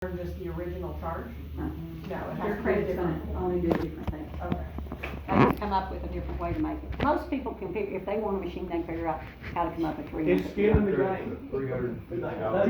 just the original charge? No, it Your has to be credit's different. gonna only do different things. Okay. They can come up with a different way to make it. Most people can figure, if they want a machine, they can figure out how to come up with $300. It's skin in the game. 350. They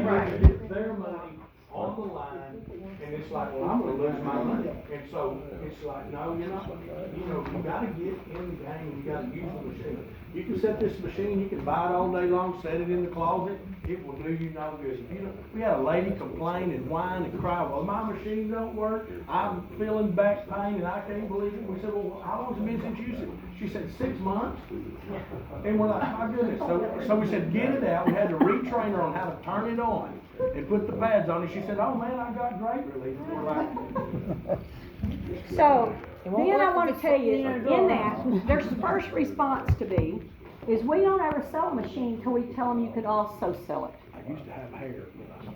Right. get their money on the line, and it's like, well, I'm gonna lose my money. And so, it's like, no, you're not, you gotta get in the game, you gotta use the machine. You can set this machine, you can buy it all day long, set it in the closet, it will do you no good. We had a lady complain and whine and cry, well, my machine don't work, I'm feeling back pain and I can't believe it. We said, well, how long has it been since you used it? She said, 6 months. And we're like, my goodness. So we said, get it out. We had to retrain her on how to turn it on and put the pads on it. She said, oh man, I got great relief. We're like, So, then I want to tell you, in that, their first response to be, is we don't ever sell a machine till we tell them you could also sell it. I used to have hair.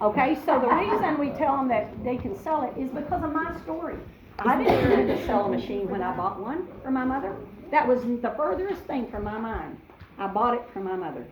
Okay, so the reason we tell them that they can sell it is because of my story. I didn't want to sell a machine when I bought one for my mother. That was the furthest thing from my mind. I bought it for my mother.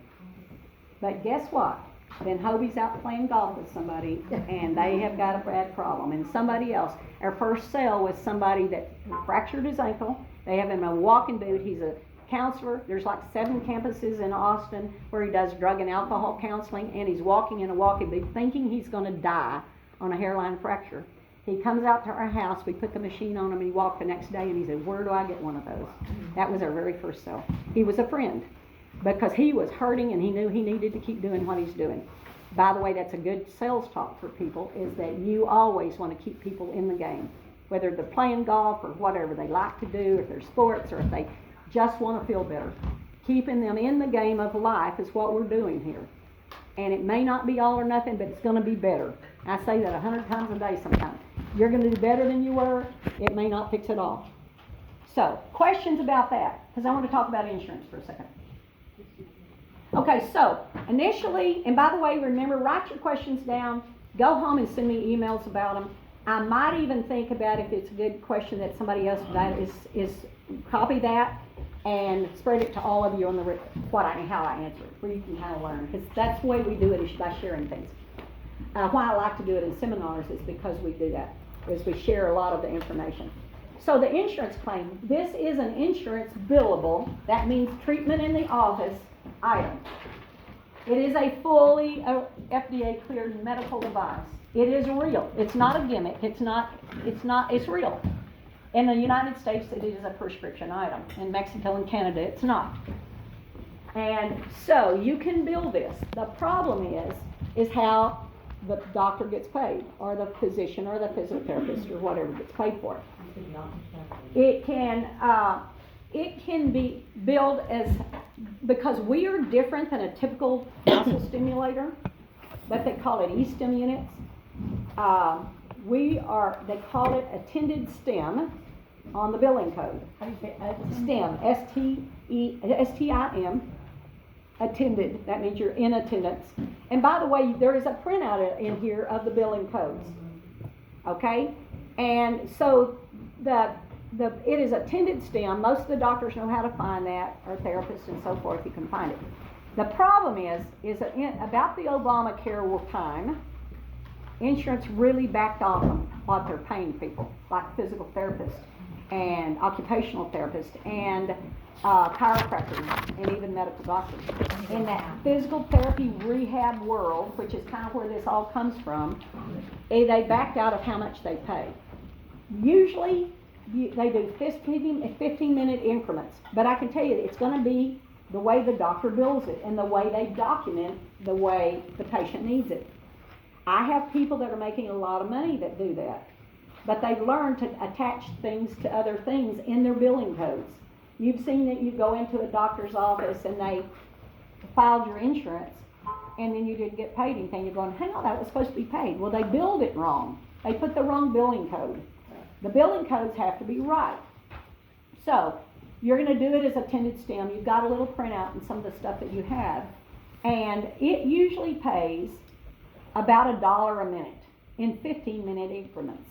But guess what? Then Hobie's out playing golf with somebody, and they have got a bad problem. And somebody else, our first sale was somebody that fractured his ankle. They have him in a walking boot. He's a counselor. There's like 7 campuses in Austin where he does drug and alcohol counseling, and he's walking in a walking boot thinking he's going to die on a hairline fracture. He comes out to our house, we put the machine on him, and he walked the next day, and he said, where do I get one of those? That was our very first sale. He was a friend, because he was hurting, and he knew he needed to keep doing what he's doing. By the way, that's a good sales talk for people, is that you always want to keep people in the game. Whether they're playing golf, or whatever they like to do, if they're sports, or if they just want to feel better. Keeping them in the game of life is what we're doing here. And it may not be all or nothing, but it's going to be better. I say that 100 times a day sometimes. You're going to do better than you were. It may not fix it all. So, questions about that? Because I want to talk about insurance for a second. Okay, so initially, and by the way, remember, write your questions down. Go home and send me emails about them. I might even think about if it's a good question that somebody else that is copy that and spread it to all of you on the how I answer it, where you can kind of learn, because that's the way we do it, is by sharing things. Why I like to do it in seminars is because we do that, is we share a lot of the information. So the insurance claim, this is an insurance billable, that means treatment in the office item. It is a fully FDA cleared medical device. It is real. It's not a gimmick. It's real. In the United States, it is a prescription item. In Mexico and Canada, it's not. And so you can bill this. The problem is how the doctor gets paid, or the physician, or the physiotherapist, or whatever gets paid for it. It can be billed as, because we are different than a typical muscle stimulator, but they call it e-stim units. They call it attended STEM on the billing code. How do you say STEM, S-T-I-M, attended. That means you're in attendance. And by the way, there is a printout in here of the billing codes. Okay? And so it is attended STEM. Most of the doctors know how to find that, or therapists and so forth, you can find it. The problem is that about the Obamacare time, insurance really backed off on what they're paying people, like physical therapists and occupational therapists and chiropractors and even medical doctors. In that physical therapy rehab world, which is kind of where this all comes from, they backed out of how much they pay. Usually, they do 15-minute increments, but I can tell you it's going to be the way the doctor bills it and the way they document the way the patient needs it. I have people that are making a lot of money that do that, but they've learned to attach things to other things in their billing codes. You've seen that you go into a doctor's office and they filed your insurance, and then you didn't get paid anything. You're going, hang on, that was supposed to be paid. Well, they billed it wrong. They put the wrong billing code. The billing codes have to be right. So, you're going to do it as attended STEM. You've got a little printout and some of the stuff that you have. And it usually pays about $1 a minute in 15-minute increments.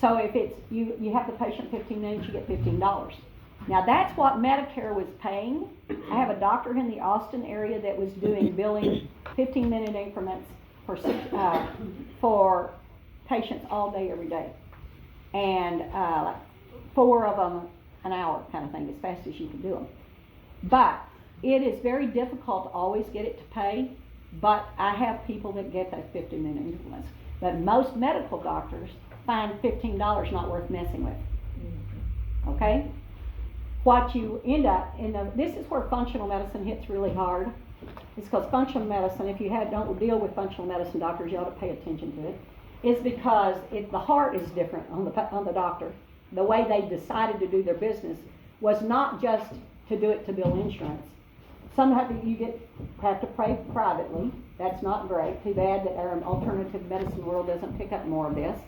So if it's you have the patient 15 minutes, you get $15. Now that's what Medicare was paying. I have a doctor in the Austin area that was doing billing 15-minute increments for patients all day, every day. And, like 4 of them an hour kind of thing, as fast as you can do them. But it is very difficult to always get it to pay, but I have people that get those 15-minute increments. But most medical doctors find $15 not worth messing with. Okay? What you end up this is where functional medicine hits really hard. It's because functional medicine, if you don't deal with functional medicine doctors, you ought to pay attention to it. Is because the heart is different on the doctor. The way they decided to do their business was not just to do it to bill insurance. Sometimes you have to pray privately. That's not great. Too bad that our alternative medicine world doesn't pick up more of this.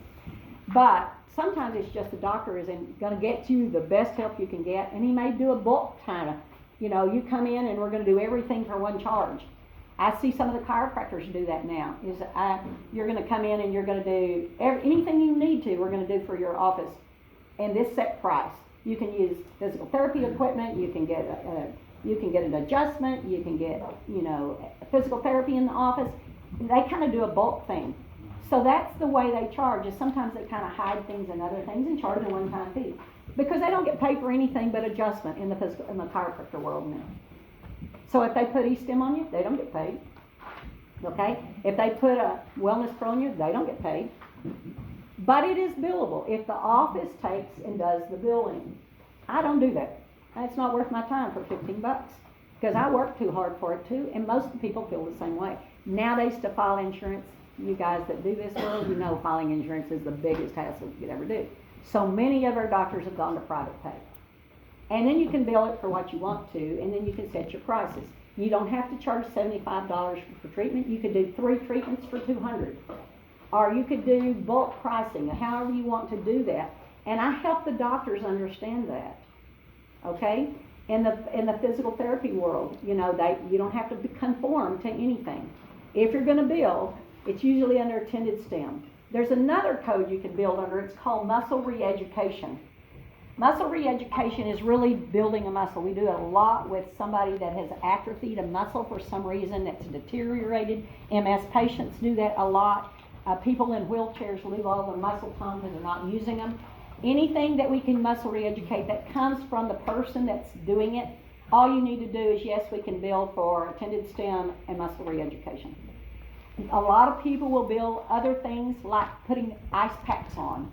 But sometimes it's just the doctor isn't going to get you the best help you can get, and he may do a bulk kind of, you come in and we're going to do everything for one charge. I see some of the chiropractors do that now. You're going to come in and you're going to do anything you need to. We're going to do for your office, and this set price. You can use physical therapy equipment. You can get an adjustment. You can get physical therapy in the office. They kind of do a bulk thing. So that's the way they charge. Is sometimes they kind of hide things and other things and charge a one-time fee because they don't get paid for anything but adjustment in the chiropractor world now. So if they put E-stim on you, they don't get paid. Okay? If they put a wellness pro on you, they don't get paid. But it is billable if the office takes and does the billing. I don't do that. It's not worth my time for $15 because I work too hard for it too, and most people feel the same way. Nowadays, to file insurance, you guys that do this world, filing insurance is the biggest hassle you could ever do. So many of our doctors have gone to private pay. And then you can bill it for what you want to, and then you can set your prices. You don't have to charge $75 for treatment. You could do 3 treatments for $200. Or you could do bulk pricing, however you want to do that. And I help the doctors understand that. Okay? In the physical therapy world, you don't have to conform to anything. If you're going to bill, it's usually under attended stim. There's another code you can build under. It's called muscle re-education. Muscle re-education is really building a muscle. We do a lot with somebody that has atrophied a muscle for some reason that's deteriorated. MS patients do that a lot. People in wheelchairs lose all their muscle tone because they're not using them. Anything that we can muscle re-educate that comes from the person that's doing it, all you need to do is, yes, we can bill for attended stim and muscle re-education. A lot of people will bill other things like putting ice packs on.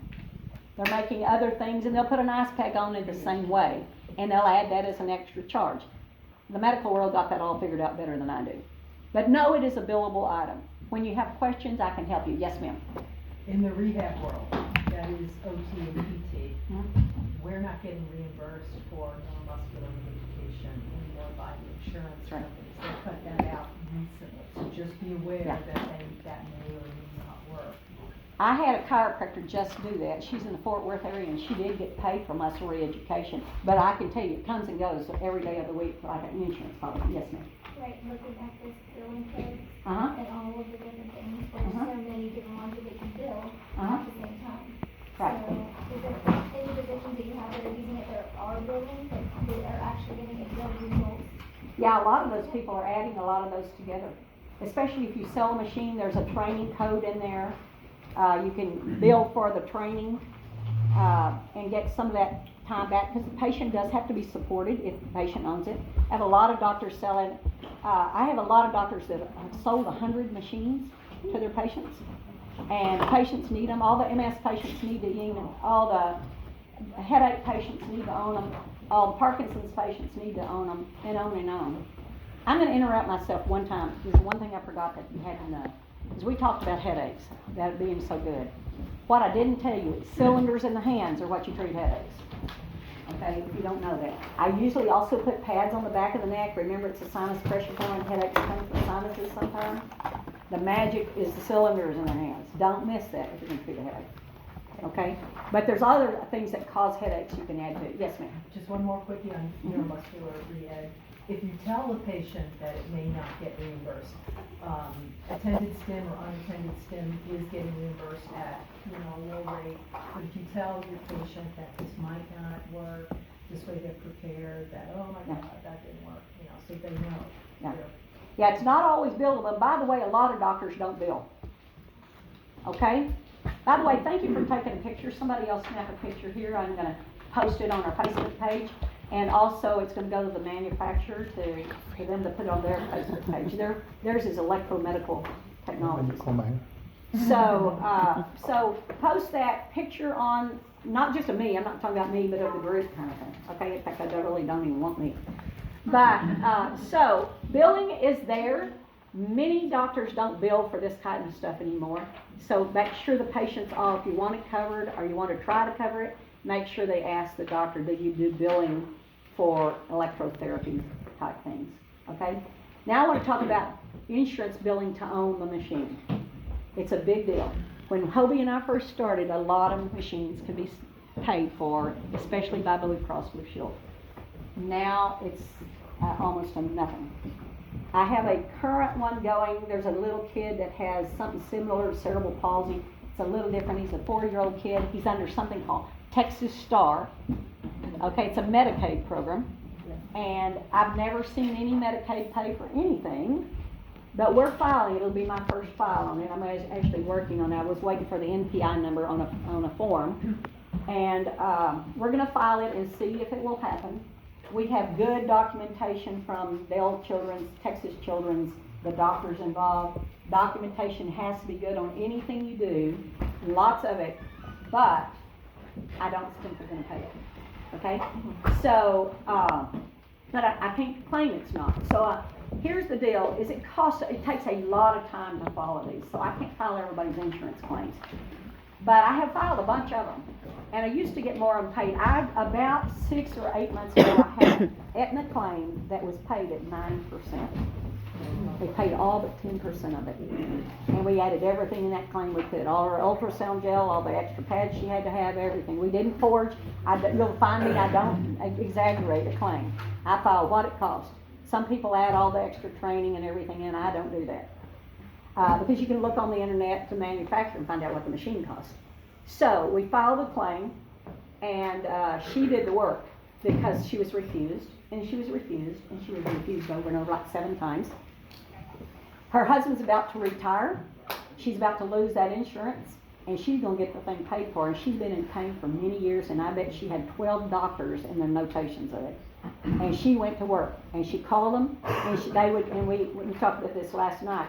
They're making other things, and they'll put an ice pack on it the same way, and they'll add that as an extra charge. The medical world got that all figured out better than I do. But no, it is a billable item. When you have questions, I can help you. Yes, ma'am. In the rehab world, that is OT and PT, we're not getting reimbursed for neuromuscular rehabilitation anymore by the insurance Right. companies. They cut that out recently, so just be aware Yeah. that may or may not work. I had a chiropractor just do that. She's in the Fort Worth area, and she did get paid for muscle re-education. But I can tell you, it comes and goes every day of the week like an insurance policy. Yes, ma'am. Right, looking at this billing codes Uh-huh. and all of the different things, there's Uh-huh. so many different ones that they can bill Uh-huh. at the same time. Right. So, is there any physicians that you have that are using it that are billing, that are actually getting it billed results? Yeah, a lot of those people are adding a lot of those together. Especially if you sell a machine, there's a training code in there. You can bill for the training and get some of that time back because the patient does have to be supported if the patient owns it. I have a lot of doctors selling. I have a lot of doctors that have sold 100 machines to their patients, and the patients need them. All the MS patients need to use them. All the headache patients need to own them. All the Parkinson's patients need to own them, and on and on. I'm going to interrupt myself one time. There's one thing I forgot that you had to know. Because we talked about headaches, that being so good. What I didn't tell you is cylinders in the hands are what you treat headaches. Okay, if you don't know that. I usually also put pads on the back of the neck. Remember, it's a sinus pressure point. Headaches come from sinuses sometimes. The magic is the cylinders in the hands. Don't miss that if you're going to treat a headache. Okay? But there's other things that cause headaches you can add to it. Yes, ma'am. Just one more quickie on neuromuscular rehab. If you tell the patient that it may not get reimbursed, attended stim or unattended stim is getting reimbursed at, a low rate. But if you tell your patient that this might not work, this way they're prepared, that, oh my God, that didn't work, so they know. Yeah. Yeah, it's not always billable. By the way, a lot of doctors don't bill. Okay? By the way, thank you for taking a picture. Somebody else snapped a picture here. I'm gonna post it on our Facebook page. And also, it's gonna go to the manufacturer for them to put on their Facebook page. Theirs is electromedical technologies. So post that picture on, not just of me, I'm not talking about me, but of the group kind of thing, okay? In fact, I really don't even want me. But, so, billing is there. Many doctors don't bill for this kind of stuff anymore. So make sure the patients all, if you want it covered or you want to try to cover it, make sure they ask the doctor, do you do billing for electrotherapy type things, okay? Now I want to talk about insurance billing to own the machine. It's a big deal. When Hobie and I first started, a lot of machines could be paid for, especially by Blue Cross Blue Shield. Now it's almost a nothing. I have a current one going. There's a little kid that has something similar to cerebral palsy. It's a little different. He's a 4-year-old kid. He's under something called Texas Star. Okay, it's a Medicaid program. And I've never seen any Medicaid pay for anything. But we're filing, it'll be my first file on it. I'm actually working on it. I was waiting for the NPI number on a form. And we're gonna file it and see if it will happen. We have good documentation from Dell Children's, Texas Children's, the doctors involved. Documentation has to be good on anything you do, lots of it, but I don't think they're gonna pay it, okay? So, but I can't claim it's not. So here's the deal, is it takes a lot of time to follow these, so I can't file everybody's insurance claims. But I have filed a bunch of them, and I used to get more unpaid. About 6 or 8 months ago, I had an Aetna claim that was paid at 9%. They paid all but 10% of it. And we added everything in that claim we could. All our ultrasound gel, all the extra pads she had to have, everything. We didn't forge. You'll find me, I don't exaggerate a claim. I file what it cost. Some people add all the extra training and everything in. I don't do that. Because you can look on the internet to manufacture and find out what the machine costs. So we filed a claim, and she did the work because she was refused, and she was refused, and she was refused over and over like 7 times. Her husband's about to retire. She's about to lose that insurance, and she's going to get the thing paid for. And she's been in pain for many years, and I bet she had 12 doctors in their notations of it. And she went to work, and she called them, and we talked about this last night.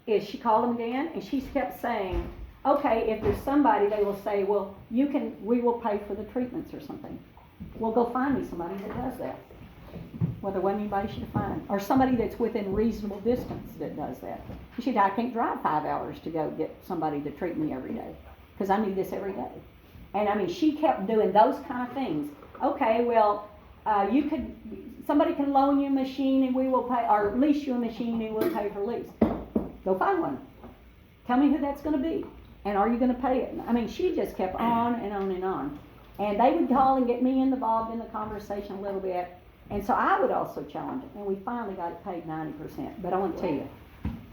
She called them again, and she kept saying, okay, if there's somebody, they will say, well, we will pay for the treatments or something. Well, go find me somebody that does that. Well, there wasn't anybody she could find. Or somebody that's within reasonable distance that does that. She said, I can't drive 5 hours to go get somebody to treat me every day, because I need this every day. And I mean, she kept doing those kind of things. Okay, well, somebody can loan you a machine and we will pay, or lease you a machine and we'll pay for lease. Go find one. Tell me who that's going to be. And are you going to pay it? I mean, she just kept on and on and on. And they would call and get me involved in the conversation a little bit. And so I would also challenge it. And we finally got it paid 90%. But I want to tell you,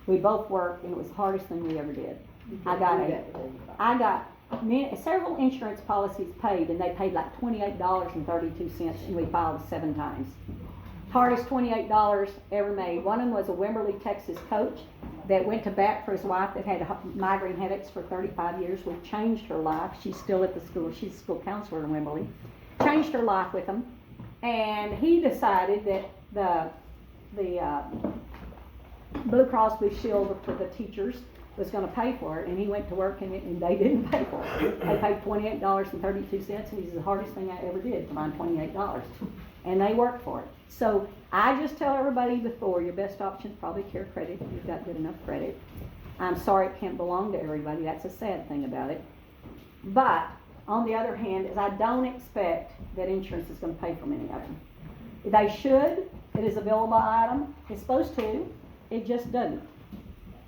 we both worked, and it was the hardest thing we ever did. I got several insurance policies paid, and they paid like $28.32, and we filed 7 times. Hardest $28 ever made. One of them was a Wimberley, Texas coach that went to bat for his wife that had migraine headaches for 35 years. We changed her life. She's still at the school. She's a school counselor in Wimberley. Changed her life with him. And he decided that the Blue Cross Blue Shield for the teachers was going to pay for it, and he went to work and they didn't pay for it. They paid $28.32, and he said, the hardest thing I ever did to find $28. And they worked for it. So I just tell everybody before, your best option is probably Care Credit if you've got good enough credit. I'm sorry it can't belong to everybody. That's a sad thing about it. But on the other hand, is I don't expect that insurance is going to pay for many of them. They should. It is a billable item. It's supposed to. It just doesn't.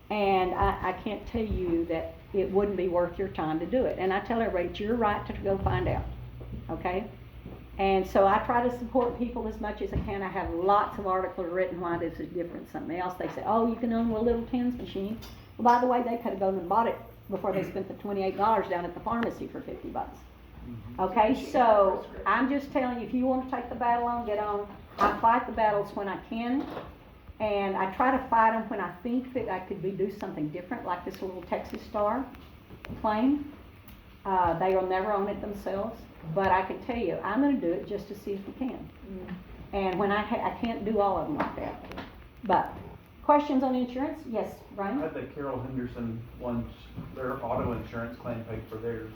And I can't tell you that it wouldn't be worth your time to do it. And I tell everybody, it's your right to go find out. Okay? And so I try to support people as much as I can. I have lots of articles written why this is different than something else. They say, oh, you can own a little TENS machine. Well, by the way, they could have gone and bought it before they spent the $28 down at the pharmacy for $50. Okay, so I'm just telling you, if you want to take the battle on, get on. I fight the battles when I can, and I try to fight them when I think that I could do something different, like this little Texas Star. claim. They will never own it themselves, but I can tell you, I'm gonna do it just to see if we can. And when I can't do all of them like that. But, questions on insurance? Yes, I Brian? had the Carol Henderson ones, their auto insurance claim paid for theirs.